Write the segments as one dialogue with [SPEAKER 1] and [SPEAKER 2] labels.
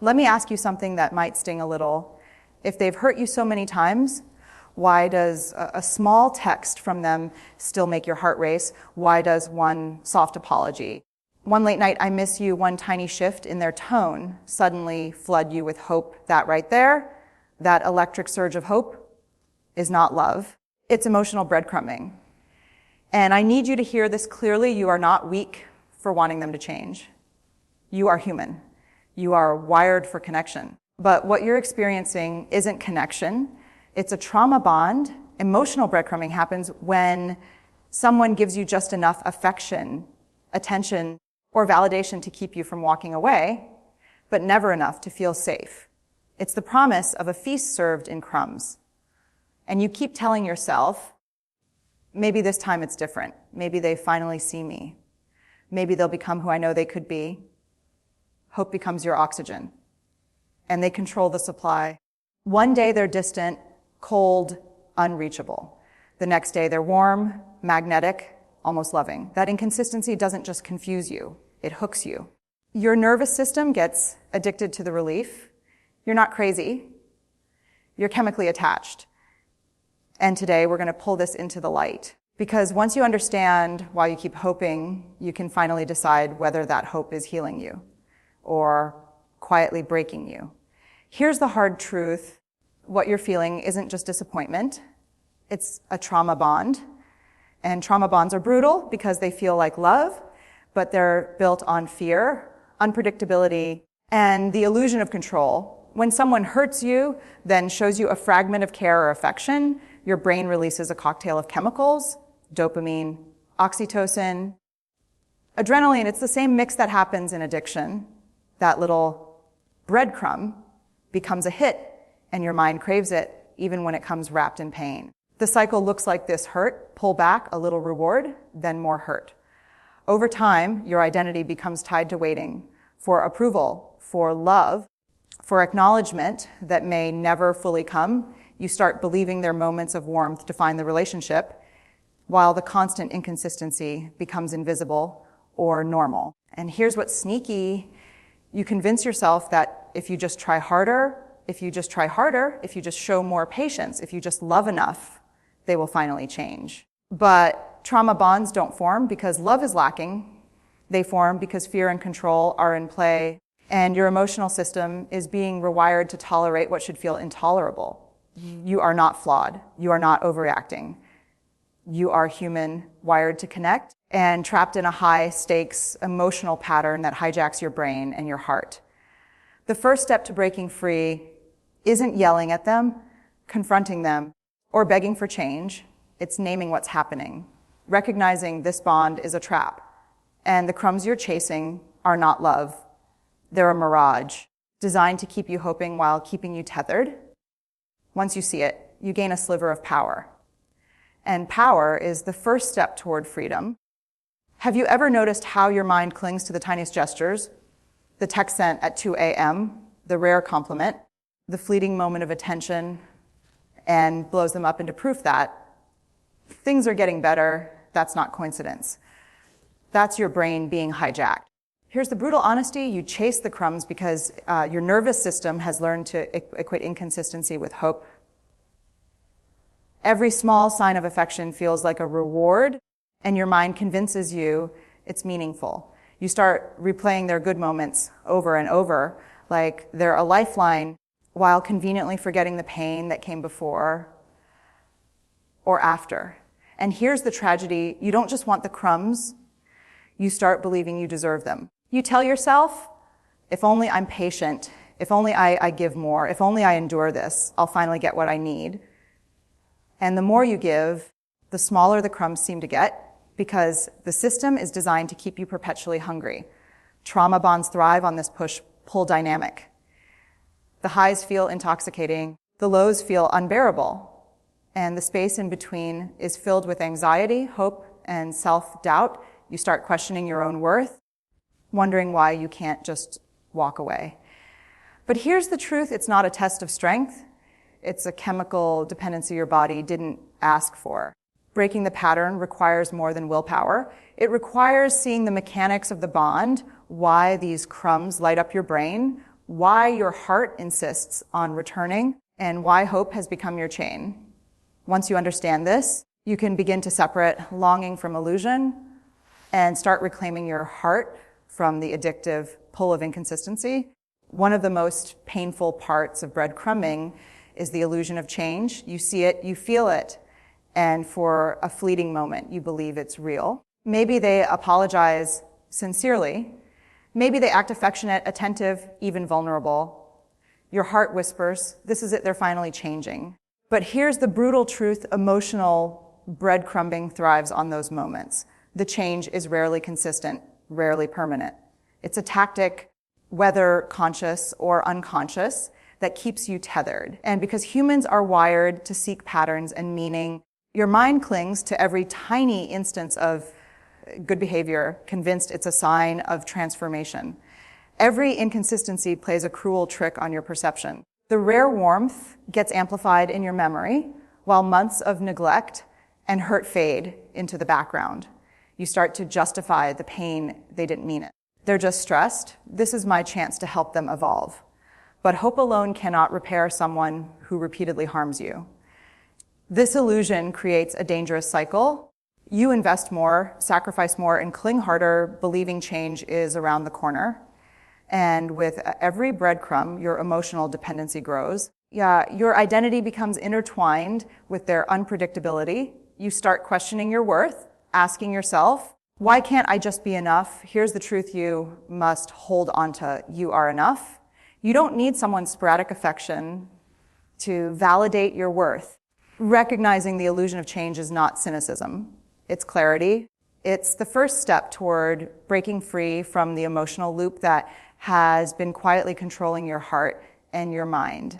[SPEAKER 1] Let me ask you something that might sting a little. If they've hurt you so many times, why does a small text from them still make your heart race? Why does one soft apology, one late night I miss you, one tiny shift in their tone suddenly flood you with hope? That right there, that electric surge of hope, is not love. It's emotional breadcrumbing. And I need you to hear this clearly. You are not weak for wanting them to change. You are human. You are wired for connection. But what you're experiencing isn't connection. It's a trauma bond. Emotional breadcrumbing happens when someone gives you just enough affection, attention, or validation to keep you from walking away, but never enough to feel safe. It's the promise of a feast served in crumbs. And you keep telling yourself, maybe this time it's different. Maybe they finally see me. Maybe they'll become who I know they could be. Hope becomes your oxygen. And they control the supply. One day they're distant, cold, unreachable. The next day they're warm, magnetic, almost loving. That inconsistency doesn't just confuse you, it hooks you. Your nervous system gets addicted to the relief. You're not crazy. You're chemically attached. And today we're going to pull this into the light. Because once you understand why you keep hoping, you can finally decide whether that hope is healing you or quietly breaking you. Here's the hard truth. What you're feeling isn't just disappointment. It's a trauma bond. And trauma bonds are brutal because they feel like love, but they're built on fear, unpredictability, and the illusion of control. When someone hurts you, then shows you a fragment of care or affection, your brain releases a cocktail of chemicals, dopamine, oxytocin, adrenaline. It's the same mix that happens in addiction. That little breadcrumb becomes a hit, and your mind craves it, even when it comes wrapped in pain. The cycle looks like this: hurt, pull back, a little reward, then more hurt. Over time, your identity becomes tied to waiting for approval, for love, for acknowledgement that may never fully come. You start believing their moments of warmth define the relationship, while the constant inconsistency becomes invisible or normal. And here's what's sneaky. You convince yourself that if you just try harder, if you just show more patience, if you just love enough, they will finally change. But trauma bonds don't form because love is lacking. They form because fear and control are in play, and your emotional system is being rewired to tolerate what should feel intolerable. You are not flawed. You are not overreacting. You are human, wired to connect, and trapped in a high-stakes emotional pattern that hijacks your brain and your heart. The first step to breaking free isn't yelling at them, confronting them, or begging for change. It's naming what's happening, recognizing this bond is a trap, and the crumbs you're chasing are not love. They're a mirage, designed to keep you hoping while keeping you tethered. Once you see it, you gain a sliver of power. And power is the first step toward freedom. Have you ever noticed how your mind clings to the tiniest gestures? The text sent at 2 a.m., the rare compliment, the fleeting moment of attention, and blows them up into proof that things are getting better. That's not coincidence. That's your brain being hijacked. Here's the brutal honesty. You chase the crumbs because your nervous system has learned to equate inconsistency with hope. Every small sign of affection feels like a reward, and your mind convinces you it's meaningful. You start replaying their good moments over and over, like they're a lifeline, while conveniently forgetting the pain that came before or after. And here's the tragedy. You don't just want the crumbs. You start believing you deserve them. You tell yourself, if only I'm patient, if only I give more, if only I endure this, I'll finally get what I need. And the more you give, the smaller the crumbs seem to get, because the system is designed to keep you perpetually hungry. Trauma bonds thrive on this push-pull dynamic. The highs feel intoxicating, the lows feel unbearable, and the space in between is filled with anxiety, hope, and self-doubt. You start questioning your own worth, wondering why you can't just walk away. But here's the truth. It's not a test of strength. It's a chemical dependency your body didn't ask for. Breaking the pattern requires more than willpower. It requires seeing the mechanics of the bond, why these crumbs light up your brain, why your heart insists on returning, and why hope has become your chain. Once you understand this, you can begin to separate longing from illusion and start reclaiming your heart from the addictive pull of inconsistency. One of the most painful parts of breadcrumbing is the illusion of change. You see it, you feel it, and for a fleeting moment, you believe it's real. Maybe they apologize sincerely. Maybe they act affectionate, attentive, even vulnerable. Your heart whispers, this is it, they're finally changing. But here's the brutal truth: emotional breadcrumbing thrives on those moments. The change is rarely consistent, rarely permanent. It's a tactic, whether conscious or unconscious, that keeps you tethered. And because humans are wired to seek patterns and meaning, your mind clings to every tiny instance of good behavior, convinced it's a sign of transformation. Every inconsistency plays a cruel trick on your perception. The rare warmth gets amplified in your memory, while months of neglect and hurt fade into the background. You start to justify the pain. They didn't mean it. They're just stressed. This is my chance to help them evolve. But hope alone cannot repair someone who repeatedly harms you. This illusion creates a dangerous cycle. You invest more, sacrifice more, and cling harder, believing change is around the corner. And with every breadcrumb, your emotional dependency grows. Your identity becomes intertwined with their unpredictability. You start questioning your worth, asking yourself, why can't I just be enough? Here's the truth you must hold onto: you are enough. You don't need someone's sporadic affection to validate your worth. Recognizing the illusion of change is not cynicism. It's clarity. It's the first step toward breaking free from the emotional loop that has been quietly controlling your heart and your mind.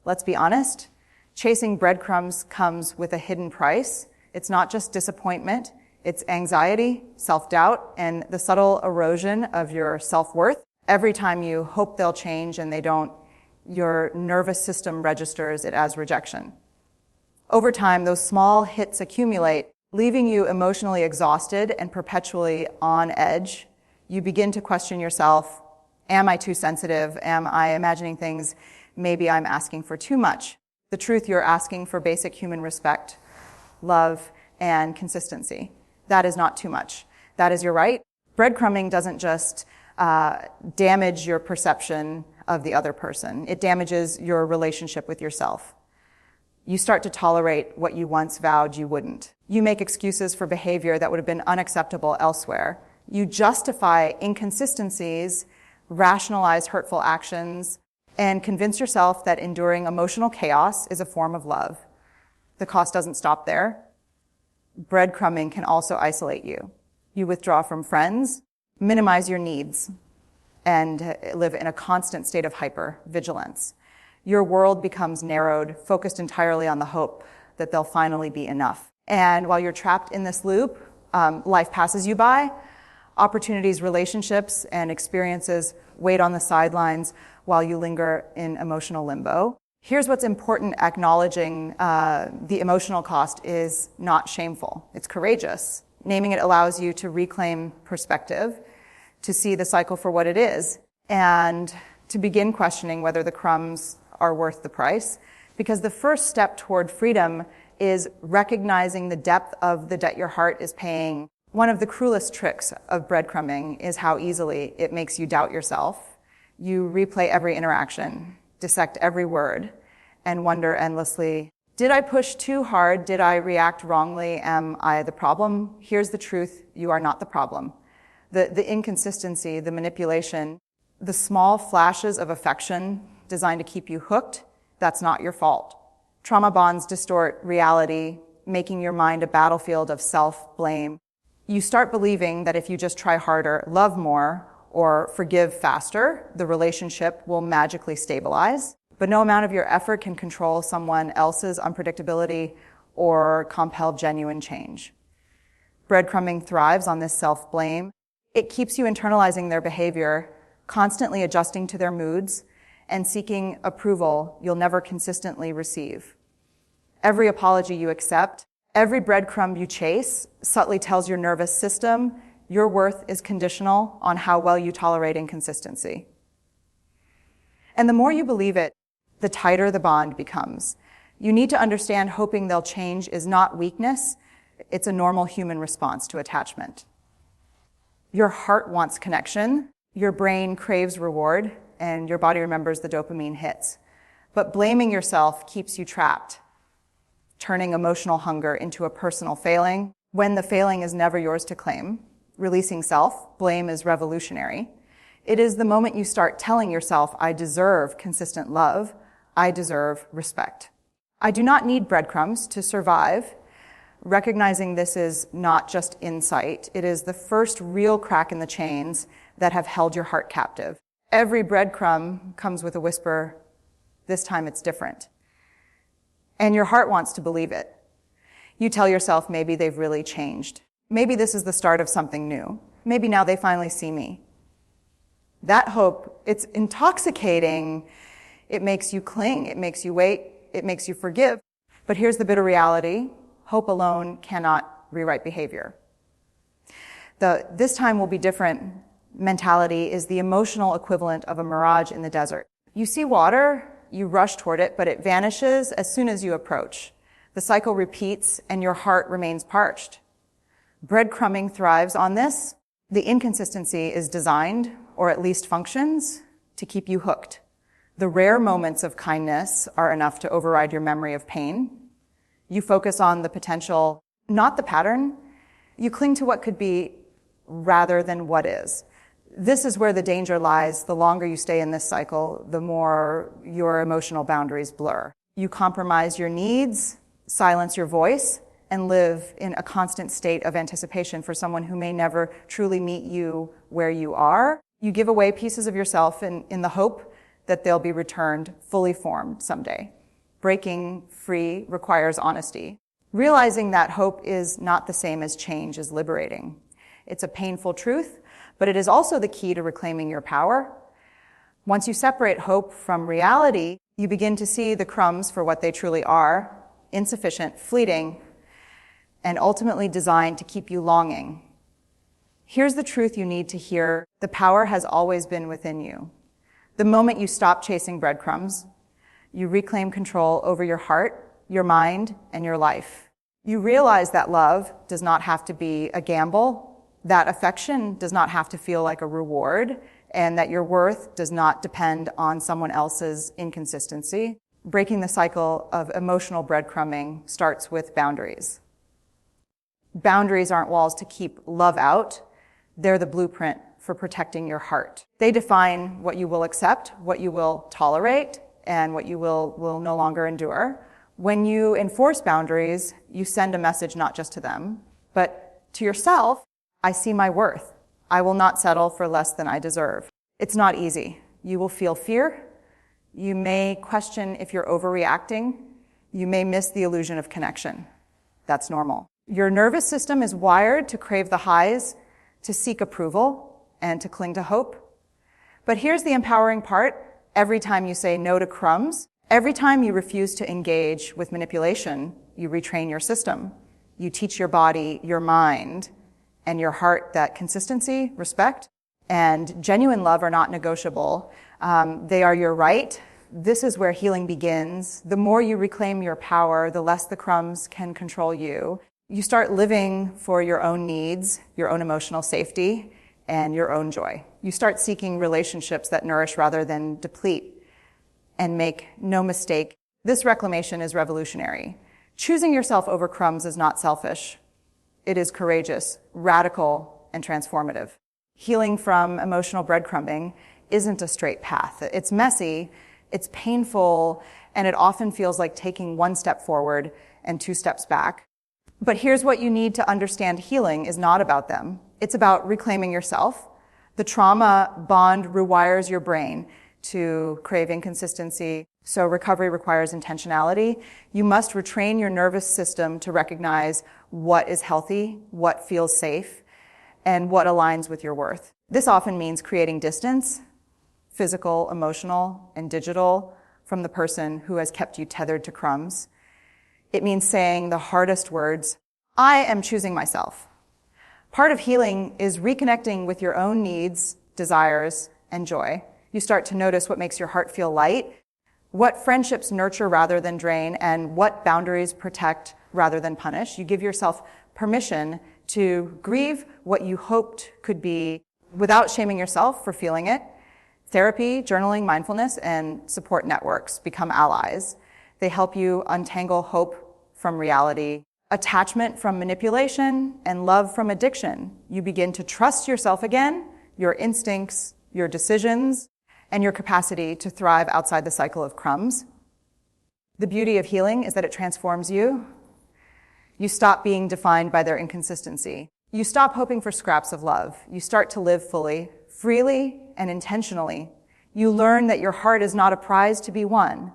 [SPEAKER 1] Let's be honest, chasing breadcrumbs comes with a hidden price. It's not just disappointment, it's anxiety, self-doubt, and the subtle erosion of your self-worth. Every time you hope they'll change and they don't, your nervous system registers it as rejection. Over time, those small hits accumulate, leaving you emotionally exhausted and perpetually on edge. You begin to question yourself. Am I too sensitive? Am I imagining things? Maybe I'm asking for too much. The truth, you're asking for basic human respect, love, and consistency. That is not too much. That is your right. Breadcrumbing doesn't just damage your perception of the other person. It damages your relationship with yourself. You start to tolerate what you once vowed you wouldn't. You make excuses for behavior that would have been unacceptable elsewhere. You justify inconsistencies, rationalize hurtful actions, and convince yourself that enduring emotional chaos is a form of love. The cost doesn't stop there. Breadcrumbing can also isolate you. You withdraw from friends, minimize your needs, and live in a constant state of hyper-vigilance. Your world becomes narrowed, focused entirely on the hope that they'll finally be enough. And while you're trapped in this loop, life passes you by. Opportunities, relationships, and experiences wait on the sidelines while you linger in emotional limbo. Here's what's important: acknowledging the emotional cost is not shameful. It's courageous. Naming it allows you to reclaim perspective, to see the cycle for what it is, and to begin questioning whether the crumbs are worth the price. Because the first step toward freedom is recognizing the depth of the debt your heart is paying. One of the cruelest tricks of breadcrumbing is how easily it makes you doubt yourself. You replay every interaction, dissect every word, and wonder endlessly, did I push too hard? Did I react wrongly? Am I the problem? Here's the truth: you are not the problem. The inconsistency, the manipulation, the small flashes of affection designed to keep you hooked, that's not your fault. Trauma bonds distort reality, making your mind a battlefield of self-blame. You start believing that if you just try harder, love more, or forgive faster, the relationship will magically stabilize. But no amount of your effort can control someone else's unpredictability or compel genuine change. Breadcrumbing thrives on this self-blame. It keeps you internalizing their behavior, constantly adjusting to their moods, and seeking approval you'll never consistently receive. Every apology you accept, every breadcrumb you chase, subtly tells your nervous system your worth is conditional on how well you tolerate inconsistency. And the more you believe it, the tighter the bond becomes. You need to understand hoping they'll change is not weakness. It's a normal human response to attachment. Your heart wants connection, your brain craves reward, and your body remembers the dopamine hits. But blaming yourself keeps you trapped, turning emotional hunger into a personal failing when the failing is never yours to claim. Releasing self-blame is revolutionary. It is the moment you start telling yourself, I deserve consistent love, I deserve respect. I do not need breadcrumbs to survive. Recognizing this is not just insight, it is the first real crack in the chains that have held your heart captive. Every breadcrumb comes with a whisper, this time it's different. And your heart wants to believe it. You tell yourself maybe they've really changed. Maybe this is the start of something new. Maybe now they finally see me. That hope, it's intoxicating. It makes you cling, it makes you wait, it makes you forgive. But here's the bitter reality. Hope alone cannot rewrite behavior. The this time will be different mentality is the emotional equivalent of a mirage in the desert. You see water, you rush toward it, but it vanishes as soon as you approach. The cycle repeats and your heart remains parched. Breadcrumbing thrives on this. The inconsistency is designed, or at least functions, to keep you hooked. The rare moments of kindness are enough to override your memory of pain. You focus on the potential, not the pattern. You cling to what could be rather than what is. This is where the danger lies. The longer you stay in this cycle, the more your emotional boundaries blur. You compromise your needs, silence your voice, and live in a constant state of anticipation for someone who may never truly meet you where you are. You give away pieces of yourself in the hope that they'll be returned fully formed someday. Breaking free requires honesty. Realizing that hope is not the same as change is liberating. It's a painful truth, but it is also the key to reclaiming your power. Once you separate hope from reality, you begin to see the crumbs for what they truly are, insufficient, fleeting, and ultimately designed to keep you longing. Here's the truth you need to hear. The power has always been within you. The moment you stop chasing breadcrumbs, you reclaim control over your heart, your mind, and your life. You realize that love does not have to be a gamble, that affection does not have to feel like a reward, and that your worth does not depend on someone else's inconsistency. Breaking the cycle of emotional breadcrumbing starts with boundaries. Boundaries aren't walls to keep love out. They're the blueprint for protecting your heart. They define what you will accept, what you will tolerate, and what you will no longer endure. When you enforce boundaries, you send a message not just to them, but to yourself. I see my worth. I will not settle for less than I deserve. It's not easy. You will feel fear. You may question if you're overreacting. You may miss the illusion of connection. That's normal. Your nervous system is wired to crave the highs, to seek approval, and to cling to hope. But here's the empowering part. Every time you say no to crumbs, every time you refuse to engage with manipulation, you retrain your system. You teach your body, your mind, and your heart that consistency, respect, and genuine love are not negotiable. They are your right. This is where healing begins. The more you reclaim your power, the less the crumbs can control you. You start living for your own needs, your own emotional safety, and your own joy. You start seeking relationships that nourish rather than deplete. And make no mistake, this reclamation is revolutionary. Choosing yourself over crumbs is not selfish. It is courageous, radical, and transformative. Healing from emotional breadcrumbing isn't a straight path. It's messy, it's painful, and it often feels like taking one step forward and 2 steps back. But here's what you need to understand. Healing is not about them. It's about reclaiming yourself. The trauma bond rewires your brain to crave inconsistency. So recovery requires intentionality. You must retrain your nervous system to recognize what is healthy, what feels safe, and what aligns with your worth. This often means creating distance, physical, emotional, and digital, from the person who has kept you tethered to crumbs. It means saying the hardest words, I am choosing myself. Part of healing is reconnecting with your own needs, desires, and joy. You start to notice what makes your heart feel light, what friendships nurture rather than drain, and what boundaries protect rather than punish. You give yourself permission to grieve what you hoped could be without shaming yourself for feeling it. Therapy, journaling, mindfulness, and support networks become allies. They help you untangle hope from reality, attachment from manipulation, and love from addiction. You begin to trust yourself again, your instincts, your decisions, and your capacity to thrive outside the cycle of crumbs. The beauty of healing is that it transforms you. You stop being defined by their inconsistency. You stop hoping for scraps of love. You start to live fully, freely, and intentionally. You learn that your heart is not a prize to be won.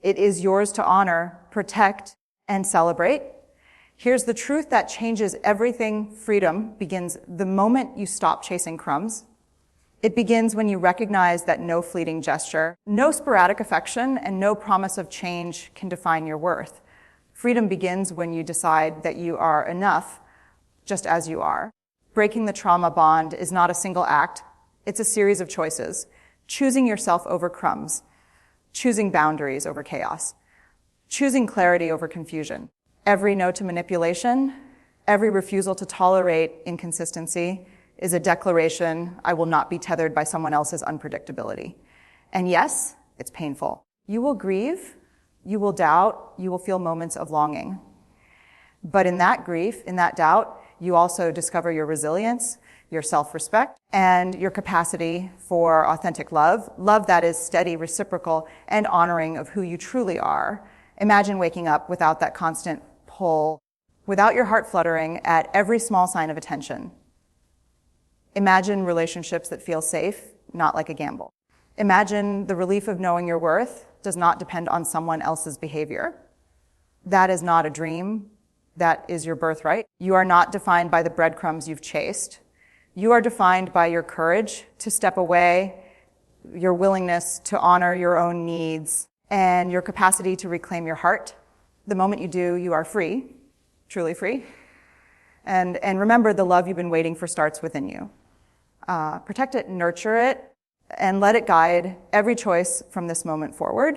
[SPEAKER 1] It is yours to honor, protect, and celebrate. Here's the truth that changes everything. Freedom begins the moment you stop chasing crumbs. It begins when you recognize that no fleeting gesture, no sporadic affection, and no promise of change can define your worth. Freedom begins when you decide that you are enough just as you are. Breaking the trauma bond is not a single act. It's a series of choices. Choosing yourself over crumbs. Choosing boundaries over chaos. Choosing clarity over confusion. Every no to manipulation, every refusal to tolerate inconsistency is a declaration, I will not be tethered by someone else's unpredictability. And yes, it's painful. You will grieve, you will doubt, you will feel moments of longing. But in that grief, in that doubt, you also discover your resilience, your self-respect, and your capacity for authentic love, love that is steady, reciprocal, and honoring of who you truly are. Imagine waking up without that constant pull, without your heart fluttering at every small sign of attention. Imagine relationships that feel safe, not like a gamble. Imagine the relief of knowing your worth does not depend on someone else's behavior. That is not a dream. That is your birthright. You are not defined by the breadcrumbs you've chased. You are defined by your courage to step away, your willingness to honor your own needs, and your capacity to reclaim your heart. The moment you do, you are free, truly free. And remember, the love you've been waiting for starts within you. Protect it, nurture it, and let it guide every choice from this moment forward.